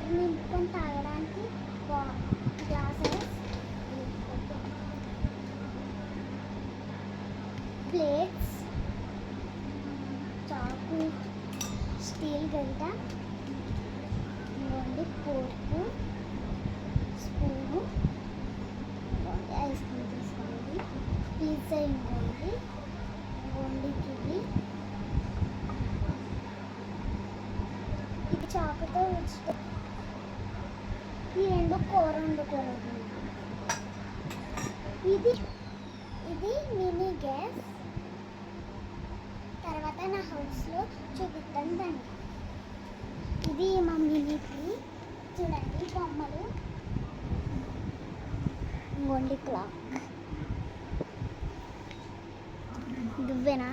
Water నింపుకొని తాగడానికి glasses, plates, చాకు, స్టీల్ గంట, ఇంకోండి ఫోర్కు, స్పూను, ఇంకోండి ఐస్ క్రీమ్ తీసుకోండి, పిజ్జా ఇంకోండి, ఇంకోండి కివి, ఇది చాకుతో ఈ రెండు కూర వండుకోవాలి. ఇది మినీ గ్యాస్. తర్వాత నా హౌస్లో చూపిస్తాను దాన్ని. ఇది మా మినీకి చూడండి బొమ్మలు, ఇంకోండి క్లాక్, దువ్వెన,